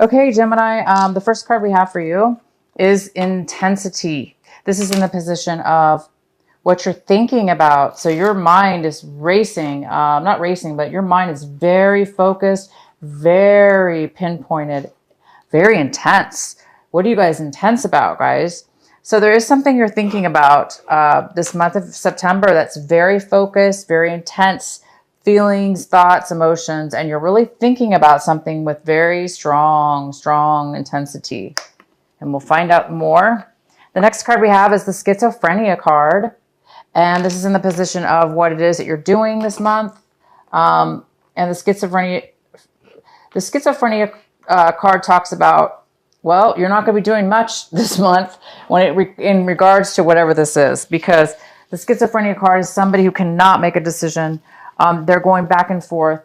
Okay, Gemini, the first card we have for you is intensity. This is in the position of what you're thinking about. So your mind is racing, not racing, but your mind is very focused, very pinpointed, very intense. What are you guys intense about, guys? So there is something you're thinking about this month of September that's very focused, very intense feelings, thoughts, emotions, and you're really thinking about something with very strong intensity. And we'll find out more. The next card we have is the schizophrenia card. And this is in the position of what it is that you're doing this month. And the schizophrenia card talks about, well, you're not going to be doing much this month in regards to whatever this is, because the schizophrenia card is somebody who cannot make a decision. They're going back and forth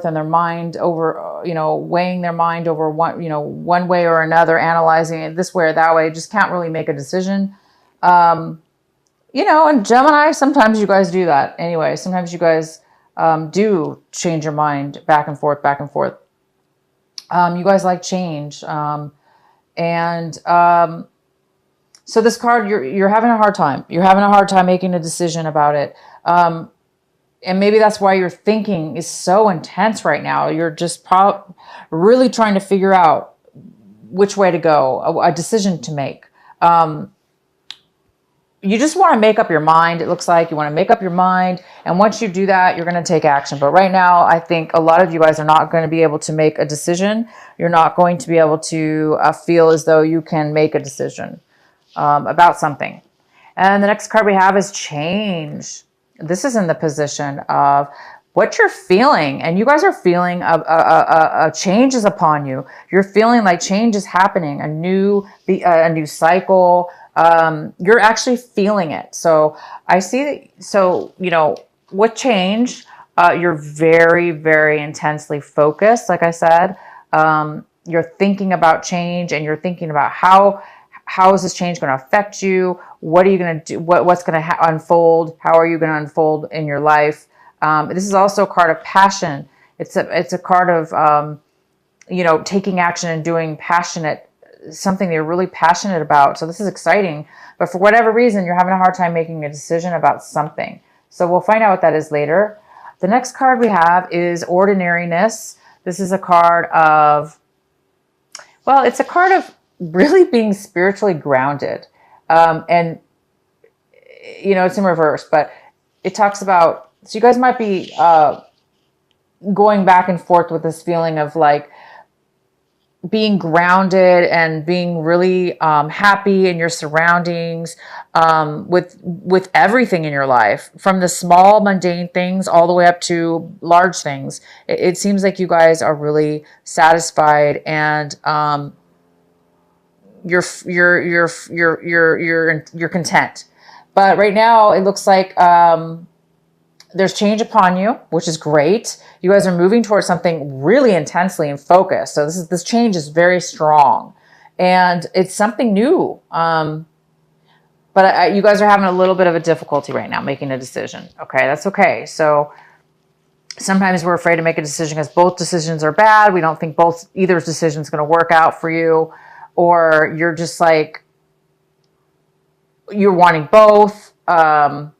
in their mind over, weighing their mind over one way or another, analyzing it this way or that way, just can't really make a decision. And Gemini, sometimes you guys do that anyway. Sometimes you guys do change your mind back and forth. You guys like change. So this card, you're having a hard time. You're having a hard time making a decision about it. And maybe that's why your thinking is so intense right now. You're just really trying to figure out which way to go, a decision to make. You just want to make up your mind. It looks like you want to make up your mind. And once you do that, you're going to take action. But right now, I think a lot of you guys are not going to be able to make a decision. You're not going to be able to feel as though you can make a decision about something. And the next card we have is change. This is in the position of what you're feeling. And you guys are feeling a change is upon you. You're feeling like change is happening, a new cycle. You're actually feeling it. So I see that, with change, you're very, very intensely focused. Like I said, you're thinking about change and you're thinking about how is this change going to affect you? What are you going to do? What's going to unfold? How are you going to unfold in your life? This is also a card of passion. It's a card of, taking action and doing something that you're really passionate about. So this is exciting, but for whatever reason, you're having a hard time making a decision about something. So we'll find out what that is later. The next card we have is ordinariness. This is a card of, it's a card of really being spiritually grounded. And it's in reverse, but it talks about, so you guys might be going back and forth with this feeling of like being grounded and being really happy in your surroundings, with everything in your life, from the small mundane things all the way up to large things. It seems like you guys are really satisfied and you're content. But right now it looks like there's change upon you, which is great. You guys are moving towards something really intensely and focused. So this change is very strong and it's something new. But you guys are having a little bit of a difficulty right now making a decision. Okay, that's okay. So sometimes we're afraid to make a decision because both decisions are bad. We don't think either decision is going to work out for you. Or you're just like, you're wanting both, or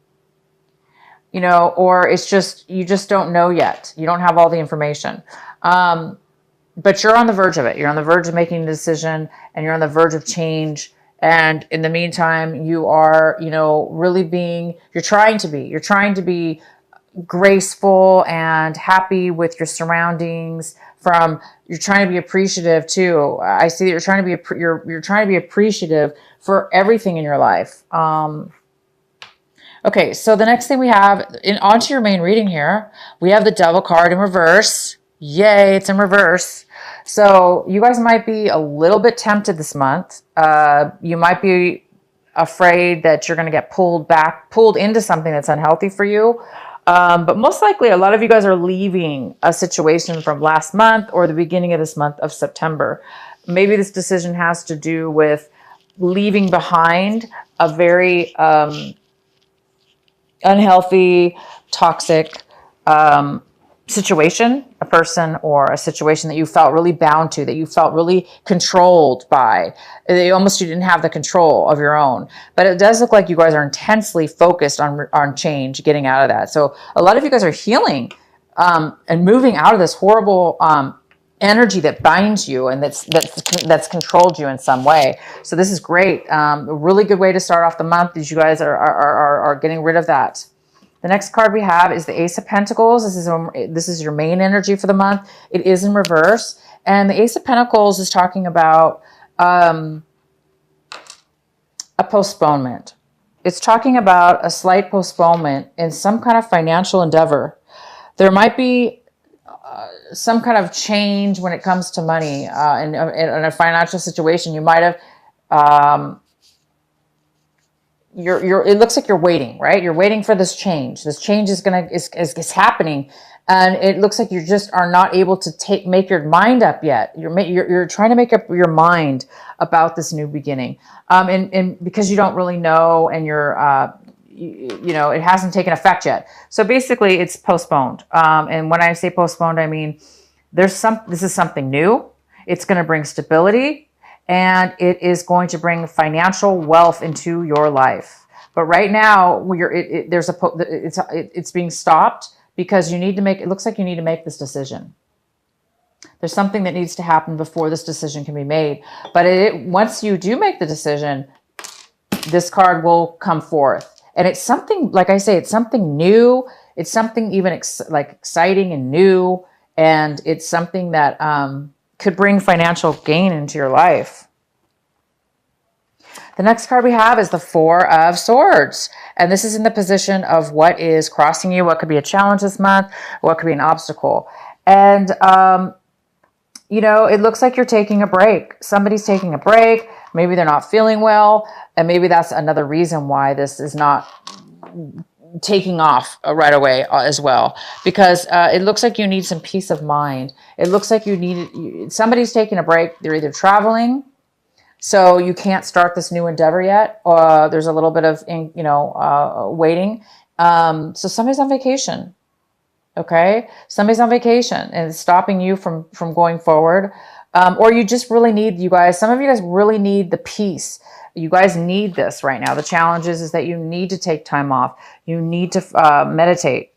it's just, you just don't know yet. You don't have all the information. But you're on the verge of it. You're on the verge of making a decision and you're on the verge of change. And in the meantime, you are, you're trying to be graceful and happy with your surroundings. You're trying to be appreciative too. I see that you're trying to be appreciative for everything in your life. Okay, so the next thing we have onto your main reading here, we have the Devil card in reverse. Yay, it's in reverse. So you guys might be a little bit tempted this month. You might be afraid that you're going to get pulled into something that's unhealthy for you. But most likely, a lot of you guys are leaving a situation from last month or the beginning of this month of September. Maybe this decision has to do with leaving behind a very unhealthy, toxic situation, a person or a situation that you felt really bound to, that you felt really controlled by. You didn't have the control of your own. But it does look like you guys are intensely focused on change, getting out of that. So a lot of you guys are healing and moving out of this horrible energy that binds you and that's controlled you in some way. So this is great. A really good way to start off the month is you guys are getting rid of that. The next card we have is the Ace of Pentacles. This is your main energy for the month. It is in reverse. And the Ace of Pentacles is talking about a postponement. It's talking about a slight postponement in some kind of financial endeavor. There might be some kind of change when it comes to money in a financial situation. You might have... it looks like you're waiting, right? You're waiting for this change. This change is happening, and it looks like you just are not able to make your mind up yet. You're trying to make up your mind about this new beginning, and because you don't really know, and it hasn't taken effect yet. So basically, it's postponed. And when I say postponed, I mean this is something new. It's going to bring stability. And it is going to bring financial wealth into your life. But right now, it's being stopped because you need to make. It looks like you need to make this decision. There's something that needs to happen before this decision can be made. But once you do make the decision, this card will come forth, and it's something, like I say, it's something new. It's something even exciting and new, and it's something that could bring financial gain into your life. The next card we have is the Four of Swords. And this is in the position of what is crossing you, what could be a challenge this month, what could be an obstacle. And, it looks like you're taking a break. Somebody's taking a break. Maybe they're not feeling well. And maybe that's another reason why this is not taking off right away as well, because it looks like you need some peace of mind. It looks like somebody's taking a break. They're either traveling, so you can't start this new endeavor yet, or there's a little bit of waiting. So somebody's on vacation. Okay, somebody's on vacation and it's stopping you from going forward, or you just really need, you guys, some of you guys really need the peace. You guys need this right now. The challenge is that you need to take time off. You need to meditate.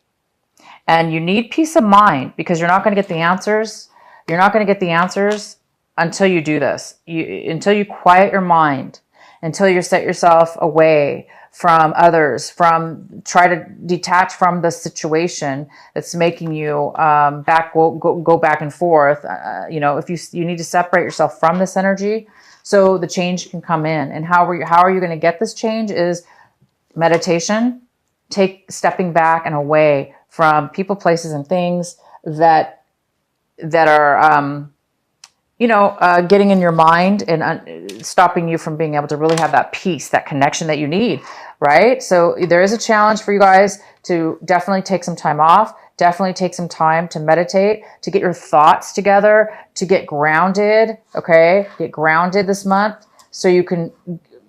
And you need peace of mind, because you're not going to get the answers. You're not going to get the answers until you do this. Until you quiet your mind. Until you set yourself away from others. Try to detach from the situation that's making you go back and forth. If you need to separate yourself from this energy, so the change can come in. And how are you going to get this change is meditation, stepping back and away from people, places, and things that are, getting in your mind and stopping you from being able to really have that peace, that connection that you need, right? So there is a challenge for you guys to definitely take some time off. Definitely take some time to meditate, to get your thoughts together, to get grounded, okay? Get grounded this month so you can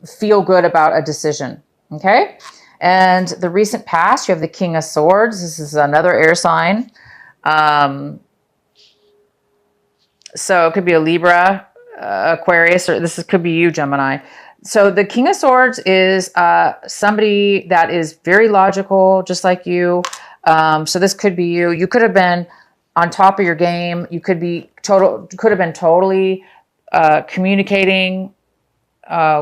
feel good about a decision, okay? And the recent past, you have the King of Swords. This is another air sign. So it could be a Libra, Aquarius, or could be you, Gemini. So the King of Swords is somebody that is very logical, just like you. So this could be you. You could have been on top of your game. You could have been totally communicating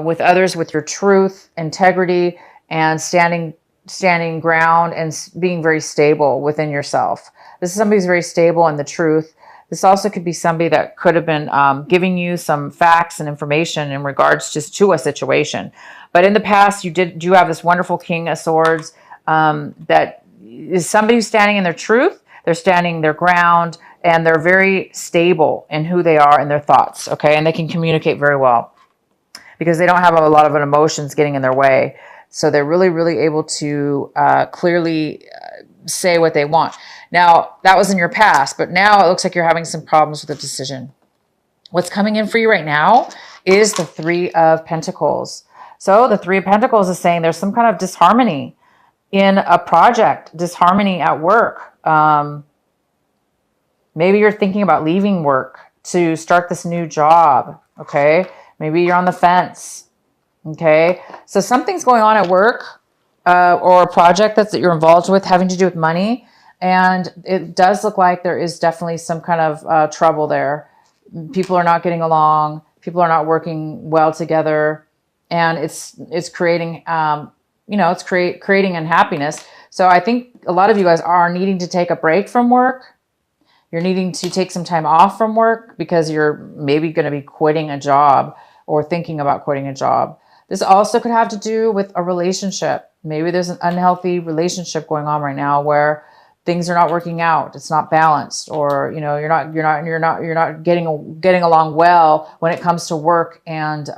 with others with your truth, integrity, and standing ground and being very stable within yourself. This is somebody who's very stable in the truth. This also could be somebody that could have been giving you some facts and information in regards to a situation. But in the past, you have this wonderful King of Swords that is somebody who's standing in their truth. They're standing their ground, and they're very stable in who they are and their thoughts, okay? And they can communicate very well because they don't have a lot of emotions getting in their way. So they're really, really able to clearly say what they want. Now, that was in your past, but now it looks like you're having some problems with the decision. What's coming in for you right now is the Three of Pentacles. So the Three of Pentacles is saying there's some kind of disharmony in a project, disharmony at work. Maybe you're thinking about leaving work to start this new job. Okay. Maybe you're on the fence. Okay. So something's going on at work or a project that you're involved with having to do with money. And it does look like there is definitely some kind of trouble there. People are not getting along. People are not working well together. And it's creating, it's creating unhappiness. So I think a lot of you guys are needing to take a break from work. You're needing to take some time off from work because you're maybe going to be quitting a job or thinking about quitting a job. This also could have to do with a relationship. Maybe there's an unhealthy relationship going on right now where things are not working out. It's not balanced, or you're not getting along well when it comes to work and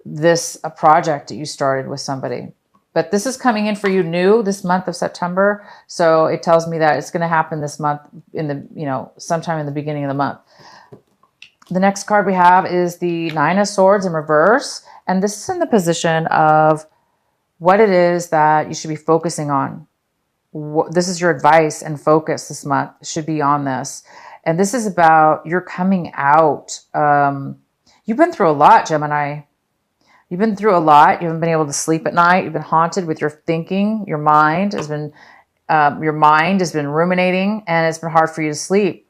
this a project that you started with somebody. But this is coming in for you new this month of September. So it tells me that it's going to happen this month sometime in the beginning of the month. The next card we have is the Nine of Swords in reverse. And this is in the position of what it is that you should be focusing on. This is your advice and focus this month should be on this. And this is about you're coming out. You've been through a lot, Gemini. You've been through a lot. You haven't been able to sleep at night. You've been haunted with your thinking. Your mind has been ruminating, and it's been hard for you to sleep.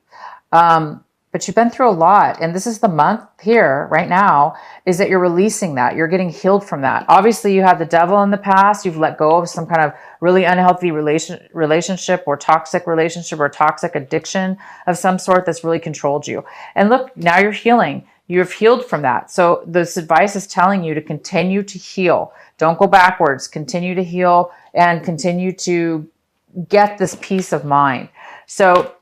But you've been through a lot. And this is the month here right now is that you're releasing that. You're getting healed from that. Obviously, you had the devil in the past. You've let go of some kind of really unhealthy relationship or toxic addiction of some sort that's really controlled you. And look, now you're healing. You've healed from that. So this advice is telling you to continue to heal. Don't go backwards. Continue to heal and continue to get this peace of mind. So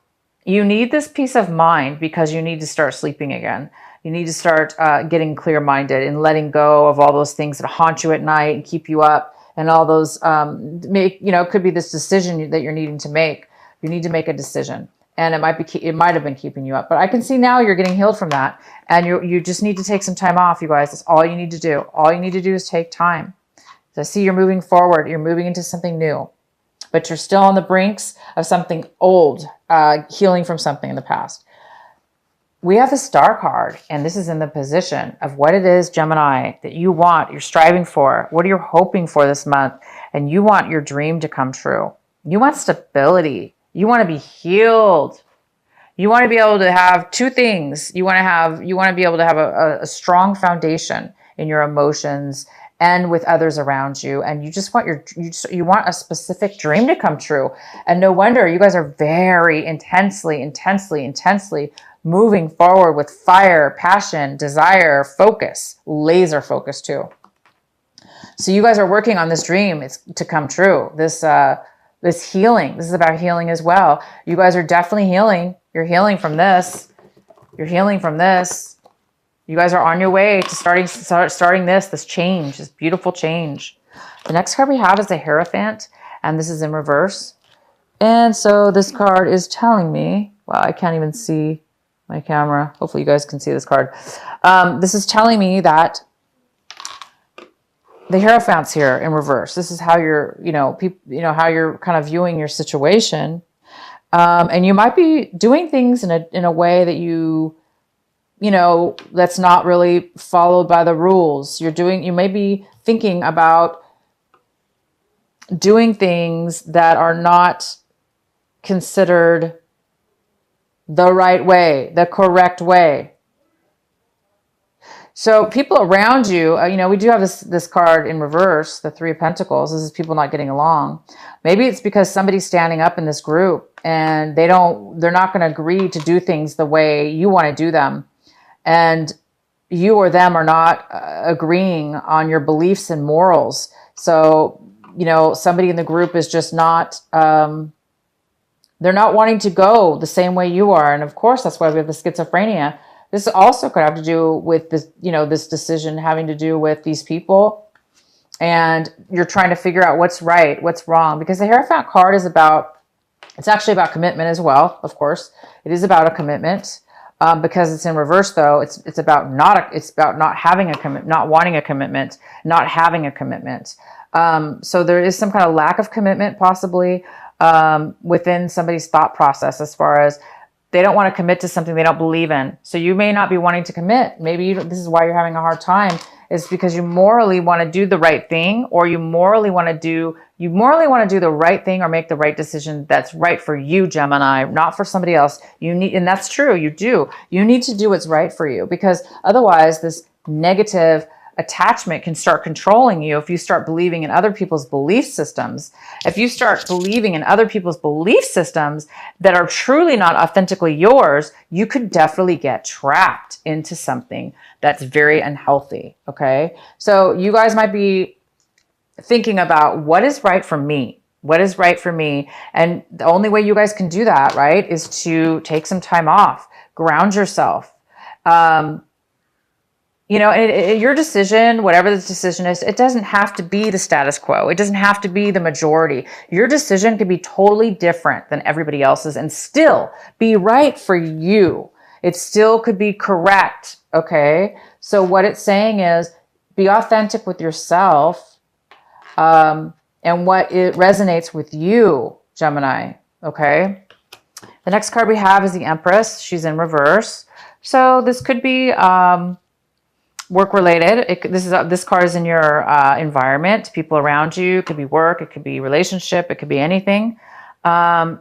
you need this peace of mind because you need to start sleeping again. You need to start getting clear-minded and letting go of all those things that haunt you at night and keep you up, and all those it could be this decision that you're needing to make. You need to make a decision. And it might have been keeping you up, but I can see now you're getting healed from that, and you just need to take some time off, you guys. That's all you need to do. All you need to do is take time. So I see you're moving forward. You're moving into something new, but you're still on the brinks of something old, healing from something in the past. We have the Star card, and this is in the position of what it is, Gemini, that you want, you're striving for. What are you hoping for this month? And you want your dream to come true. You want stability. You want to be healed. You want to be able to have two things. You want to be able to have a strong foundation in your emotions and with others around you. And you just want you want a specific dream to come true. And no wonder you guys are very intensely moving forward with fire, passion, desire, focus, laser focus too. So you guys are working on this dream to come true. This healing. This is about healing as well. You guys are definitely healing. You're healing from this. You're healing from this. You guys are on your way to starting this change, this beautiful change. The next card we have is the Hierophant, and this is in reverse. And so this card is telling me, wow, I can't even see my camera. Hopefully you guys can see this card. This is telling me that the Hierophant's here in reverse. This is how you're, how you're kind of viewing your situation. And you might be doing things in a way that that's not really followed by the rules. You may be thinking about doing things that are not considered the right way, the correct way. So people around you, we do have this card in reverse, the Three of Pentacles. This is people not getting along. Maybe it's because somebody's standing up in this group and they're not going to agree to do things the way you want to do them. And you or them are not agreeing on your beliefs and morals. So, somebody in the group is just not, they're not wanting to go the same way you are. And of course, that's why we have the schizophrenia. This also could have to do with this, this decision having to do with these people. And you're trying to figure out what's right, what's wrong. Because the Hierophant card it's actually about commitment as well, of course. It is about a commitment. Because it's in reverse, though, it's about not having a commitment, not wanting a commitment, not having a commitment. So there is some kind of lack of commitment, possibly, within somebody's thought process as far as they don't want to commit to something they don't believe in. So you may not be wanting to commit. Maybe this is why you're having a hard time, is because you morally want to do the right thing, or you morally want to do the right thing or make the right decision that's right for you, Gemini, not for somebody else. And that's true. You need to do what's right for you, because otherwise this negative attachment can start controlling you. If you start believing in other people's belief systems, if you start believing in other people's belief systems that are truly not authentically yours, you could definitely get trapped into something that's very unhealthy. Okay. So you guys might be thinking about what is right for me. What is right for me? And the only way you guys can do that, right, is to take some time off, ground yourself. Your decision, whatever the decision is, it doesn't have to be the status quo. It doesn't have to be the majority. Your decision could be totally different than everybody else's and still be right for you. It still could be correct. Okay. So what it's saying is be authentic with yourself, and what it resonates with you, Gemini. Okay. The next card we have is the Empress. She's in reverse. So this could be, work related. This card is in your environment, people around you. It could be work, it could be relationship, it could be anything. And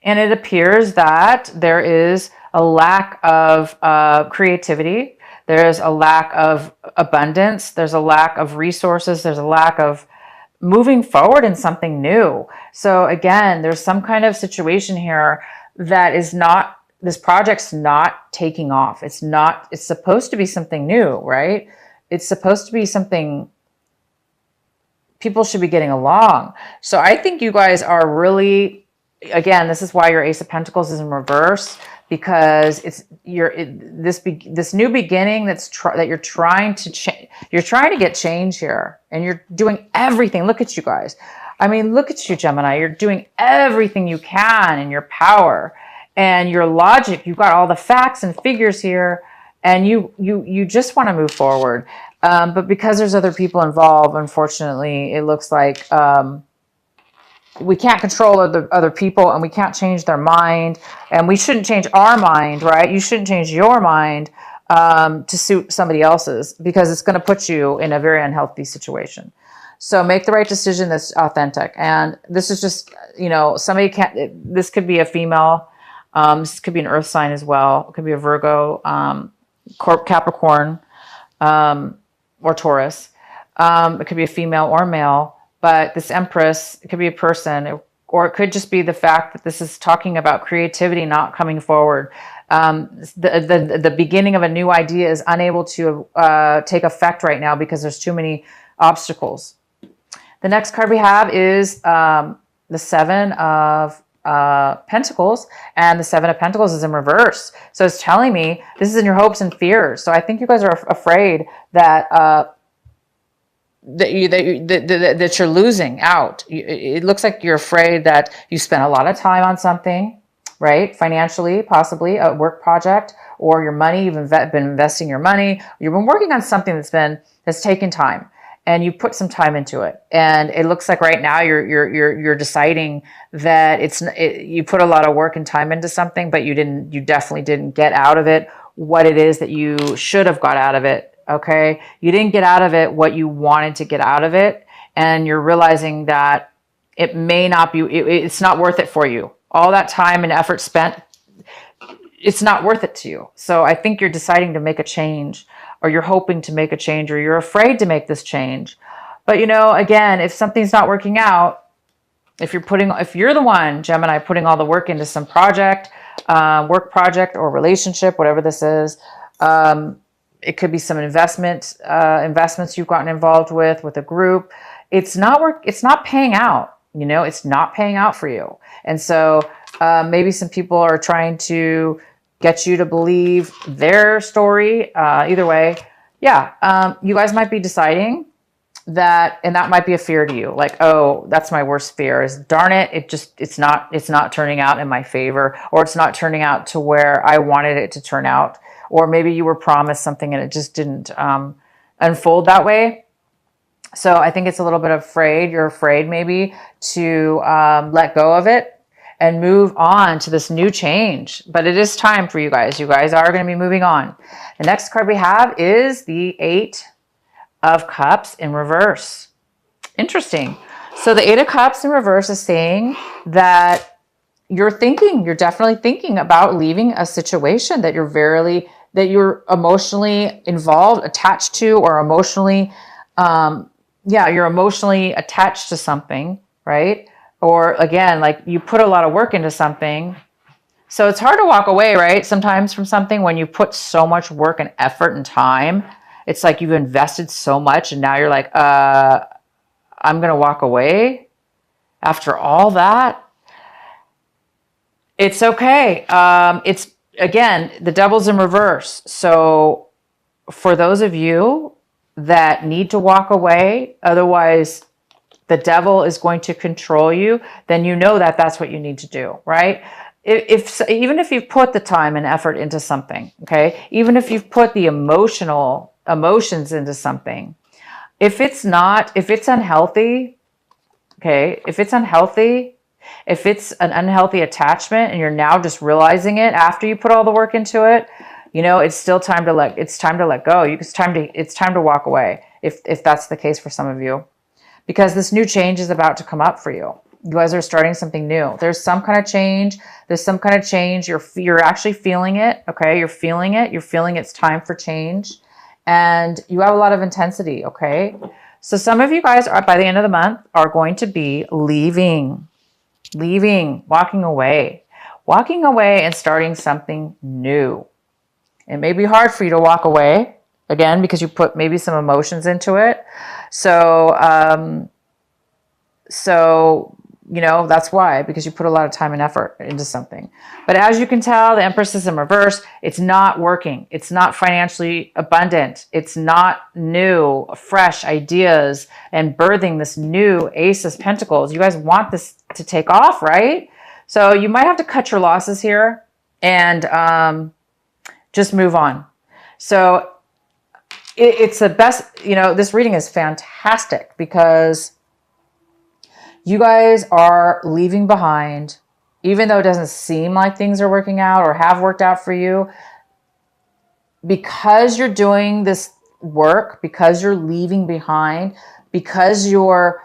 it appears that there is a lack of creativity. There's a lack of abundance. There's a lack of resources. There's a lack of moving forward in something new. So again, there's some kind of situation here that is not, this project's not taking off. It's supposed to be something new, right? It's supposed to be something people should be getting along. So I think you guys are really, again, this is why your Ace of Pentacles is in reverse, because this new beginning that you're trying to change. You're trying to get change here, and you're doing everything. Look at you guys. I mean, look at you, Gemini. You're doing everything you can in your power. And your logic, you've got all the facts and figures here, and you just want to move forward. But because there's other people involved, unfortunately, it looks like we can't control other people, and we can't change their mind, and we shouldn't change our mind, right? You shouldn't change your mind to suit somebody else's, because it's going to put you in a very unhealthy situation. So make the right decision that's authentic. And this is just, somebody can't, this could be a female. This could be an earth sign as well. It could be a Virgo, Capricorn, or Taurus. It could be a female or male, but this Empress, it could be a person, or it could just be the fact that this is talking about creativity not coming forward. The beginning of a new idea is unable to take effect right now because there's too many obstacles. The next card we have is the Seven of Pentacles, and the Seven of Pentacles is in reverse. So it's telling me this is in your hopes and fears. So I think you guys are afraid that that you're losing out. It looks like you're afraid that you spent a lot of time on something, right? Financially, possibly a work project, or your money. You've been investing your money. You've been working on something that's taken time. And you put some time into it, and it looks like right now you're deciding that you put a lot of work and time into something, but you definitely didn't get out of it what it is that you should have got out of it. Okay, you didn't get out of it what you wanted to get out of it, and you're realizing that it may not be. It's not worth it for you. All that time and effort spent, it's not worth it to you. So I think you're deciding to make a change, or you're hoping to make a change, or you're afraid to make this change. But again, if something's not working out, if you're the one, Gemini, putting all the work into some project, work project or relationship, whatever this is, it could be some investments you've gotten involved with a group. It's not paying out. It's not paying out for you. And so maybe some people are trying to get you to believe their story. Either way, you guys might be deciding that, and that might be a fear to you. Like, oh, that's my worst fear, is darn it, it's not turning out in my favor, or it's not turning out to where I wanted it to turn out. Or maybe you were promised something and it just didn't unfold that way. So I think it's a little bit afraid. You're afraid maybe to let go of it. and move on to this new change. But it is time for you guys. You guys are going to be moving on. The next card we have is the 8 of Cups in reverse. Interesting. So the 8 of Cups in reverse is saying that you're definitely thinking about leaving a situation that you're emotionally involved, attached to, or emotionally, you're emotionally attached to something, right? Or again, like you put a lot of work into something. So it's hard to walk away, right? Sometimes from something when you put so much work and effort and time, it's like you've invested so much and now you're like, I'm going to walk away after all that. It's okay. It's again, the devil's in reverse. So for those of you that need to walk away, otherwise the devil is going to control you, then you know that that's what you need to do, right? Even if you've put the time and effort into something, okay? Even if you've put the emotions into something, if it's unhealthy, okay? If it's an unhealthy attachment and you're now just realizing it after you put all the work into it, it's still time to let go. It's time to walk away if that's the case for some of you. Because this new change is about to come up for you. You guys are starting something new. There's some kind of change. You're actually feeling it, okay? You're feeling it. You're feeling it's time for change. And you have a lot of intensity, okay? So some of you guys by the end of the month are going to be leaving, walking away and starting something new. It may be hard for you to walk away, again, because you put maybe some emotions into it. So that's why, because you put a lot of time and effort into something. But as you can tell, the Empress is in reverse. It's not working. It's not financially abundant. It's not new, fresh ideas and birthing this new Ace of Pentacles. You guys want this to take off, right? So you might have to cut your losses here and just move on. So it's the best, this reading is fantastic because you guys are leaving behind, even though it doesn't seem like things are working out or have worked out for you, because you're doing this work, because you're leaving behind, because you're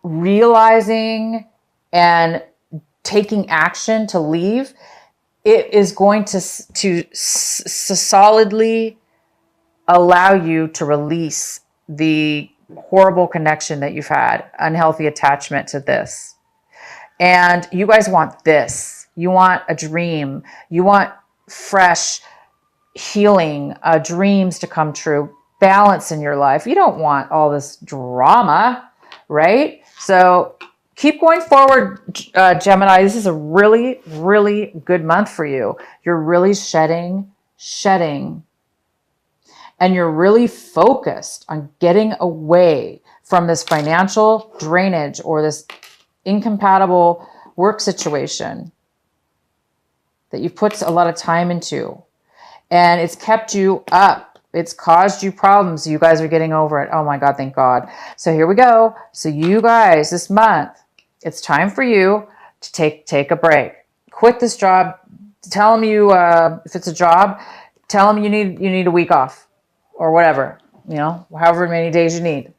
realizing and taking action to leave, it is going to solidly allow you to release the horrible connection that you've had, unhealthy attachment to this. And you guys want this. You want a dream. You want fresh healing, dreams to come true, balance in your life. You don't want all this drama, right? So keep going forward, Gemini. This is a really, really good month for you. You're really shedding, and you're really focused on getting away from this financial drainage or this incompatible work situation that you've put a lot of time into. And it's kept you up. It's caused you problems. You guys are getting over it. Oh my God, thank God. So here we go. So you guys, this month, it's time for you to take a break. Quit this job. Tell them if it's a job, tell them you need a week off. Or whatever, however many days you need.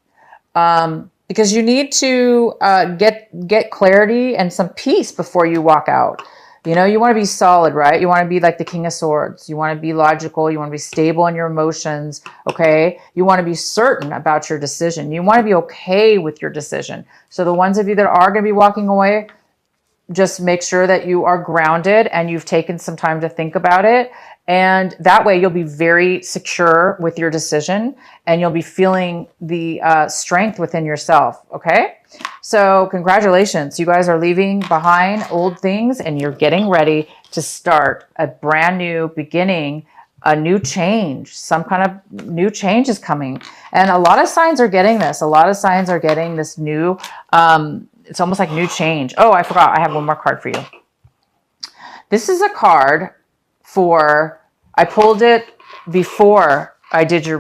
Because you need to get clarity and some peace before you walk out. You want to be solid, right? You want to be like the King of Swords. You want to be logical. You want to be stable in your emotions, okay? You want to be certain about your decision. You want to be okay with your decision. So the ones of you that are going to be walking away, just make sure that you are grounded and you've taken some time to think about it. And that way you'll be very secure with your decision and you'll be feeling the strength within yourself, okay? So congratulations. You guys are leaving behind old things and you're getting ready to start a brand new beginning, a new change. Some kind of new change is coming. And a lot of signs are getting this. A lot of signs are getting this new, it's almost like new change. Oh, I forgot. I have one more card for you. This is a card I pulled it before I did your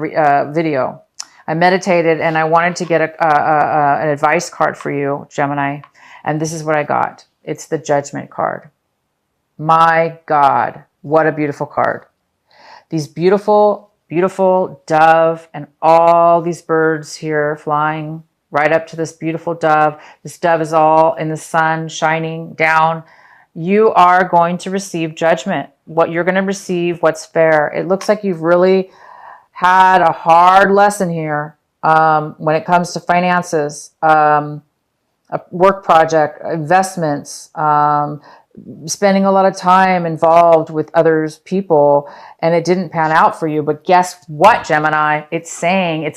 video. I meditated and I wanted to get an advice card for you, Gemini. And this is what I got. It's the Judgment card. My God, what a beautiful card. These beautiful, beautiful dove and all these birds here flying right up to this beautiful dove. This dove is all in the sun shining down. You are going to receive judgment. What you're going to receive, what's fair. It looks like you've really had a hard lesson here when it comes to finances, a work project, investments, spending a lot of time involved with others people, and it didn't pan out for you. But guess what, Gemini? It's saying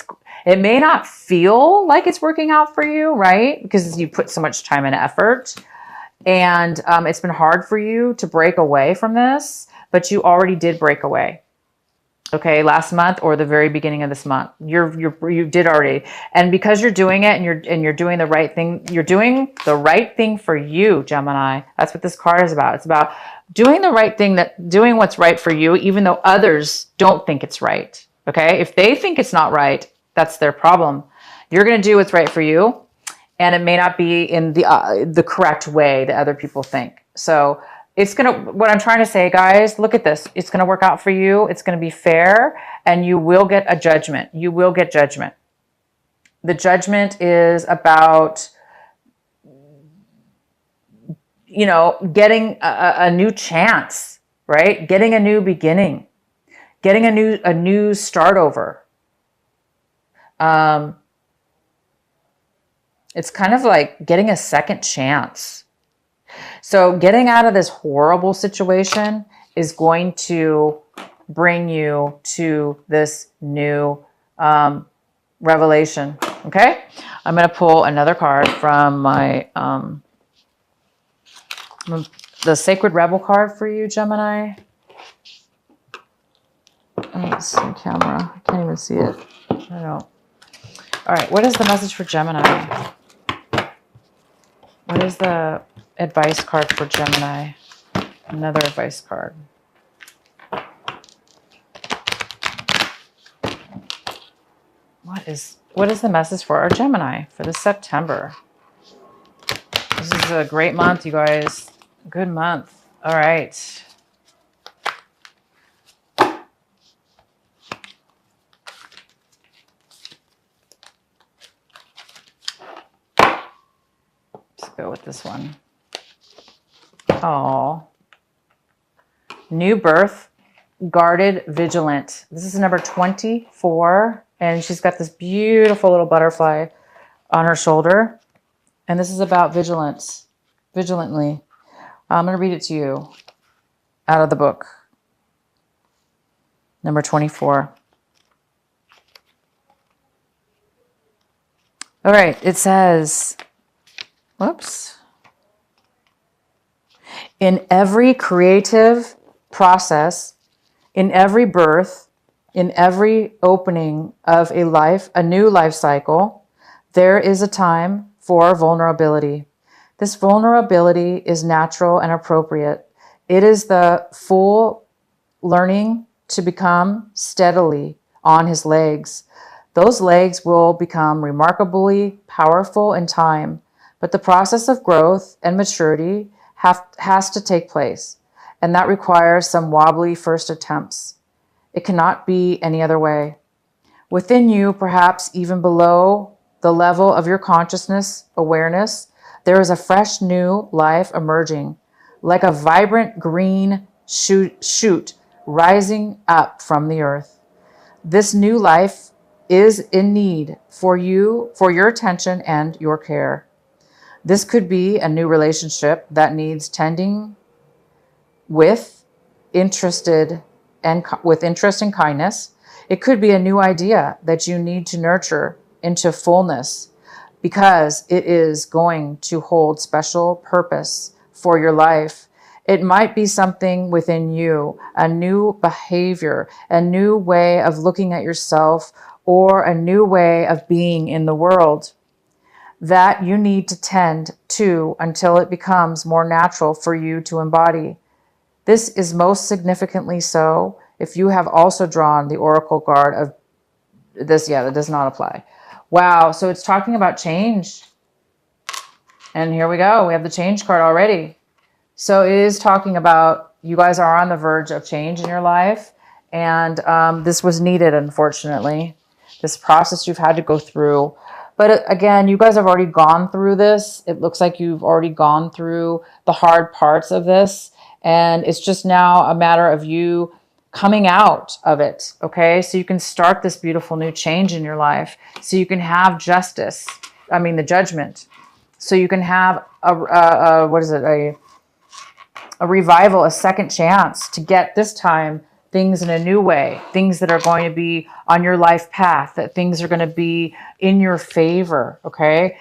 it may not feel like it's working out for you, right? Because you put so much time and effort, and it's been hard for you to break away from this, but you already did break away. Okay, last month or the very beginning of this month, you did already, and because you're doing it and you're doing the right thing, you're doing the right thing for you, Gemini. That's what this card is about. It's about doing the right thing, doing what's right for you, even though others don't think it's right. Okay, if they think it's not right, that's their problem. You're going to do what's right for you, and it may not be in the correct way that other people think. So. What I'm trying to say, guys, look at this. It's going to work out for you. It's going to be fair, and you will get a judgment. You will get judgment. The judgment is about, getting a new chance, right? Getting a new beginning, getting a new start over. It's kind of like getting a second chance. So getting out of this horrible situation is going to bring you to this new revelation. Okay? I'm going to pull another card from my the Sacred Rebel card for you, Gemini. Let's see, camera. I can't even see it. I don't. All right. What is the message for Gemini? What is the advice card for Gemini? Another advice card. What is the message for our Gemini for this September? This is a great month, you guys. Good month. All right. Let's go with this one. Oh, new birth, guarded, vigilant. This is number 24, and she's got this beautiful little butterfly on her shoulder, and this is about vigilance, vigilantly. I'm going to read it to you out of the book. Number 24. All right, it says, whoops. In every creative process, in every birth, in every opening of a new life cycle, there is a time for vulnerability. This vulnerability is natural and appropriate. It is the full learning to become steadily on his legs. Those legs will become remarkably powerful in time, but the process of growth and maturity has to take place, and that requires some wobbly first attempts. It cannot be any other way. Within you, perhaps even below the level of your consciousness awareness, there is a fresh new life emerging, like a vibrant green shoot rising up from the earth. This new life is in need for your attention and your care. This could be a new relationship that needs tending with interest and kindness. It could be a new idea that you need to nurture into fullness because it is going to hold special purpose for your life. It might be something within you, a new behavior, a new way of looking at yourself, or a new way of being in the world that you need to tend to until it becomes more natural for you to embody. This is most significantly so if you have also drawn the oracle card of this. Yeah, that does not apply. Wow, so it's talking about change. And here we go. We have the change card already. So it is talking about you guys are on the verge of change in your life. And this was needed, unfortunately. This process you've had to go through. But again, you guys have already gone through this. It looks like you've already gone through the hard parts of this. And it's just now a matter of you coming out of it. Okay. So you can start this beautiful new change in your life. So you can have justice. I mean, the judgment. So you can have a revival, a second chance to get this time things in a new way, things that are going to be on your life path, that things are going to be in your favor, okay?